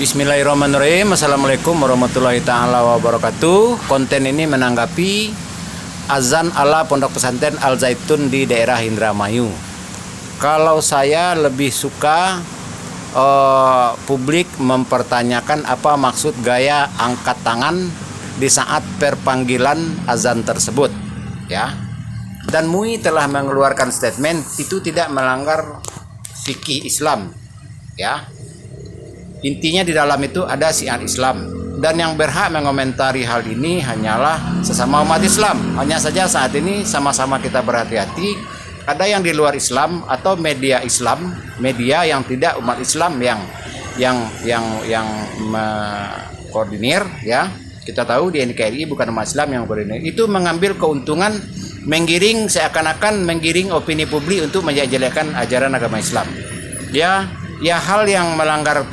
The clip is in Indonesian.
Bismillahirrahmanirrahim. Assalamualaikum warahmatullahi ta'ala wabarakatuh. Konten ini menanggapi azan ala Pondok Pesantren Al Zaitun di daerah Indramayu. Kalau saya lebih suka publik mempertanyakan apa maksud gaya angkat tangan di saat perpanggilan azan tersebut, ya. Dan MUI telah mengeluarkan statement itu tidak melanggar fikih Islam, ya. Intinya di dalam itu ada syiar Islam, dan yang berhak mengomentari hal ini hanyalah sesama umat Islam. Hanya saja saat ini sama-sama kita berhati-hati, ada yang di luar Islam atau media Islam, media yang tidak umat Islam yang koordinir, ya. Kita tahu di NKRI bukan umat Islam yang koordinir. Itu mengambil keuntungan, menggiring, seakan-akan menggiring opini publik untuk menjelekkan ajaran agama Islam. Ya hal yang melanggar tidak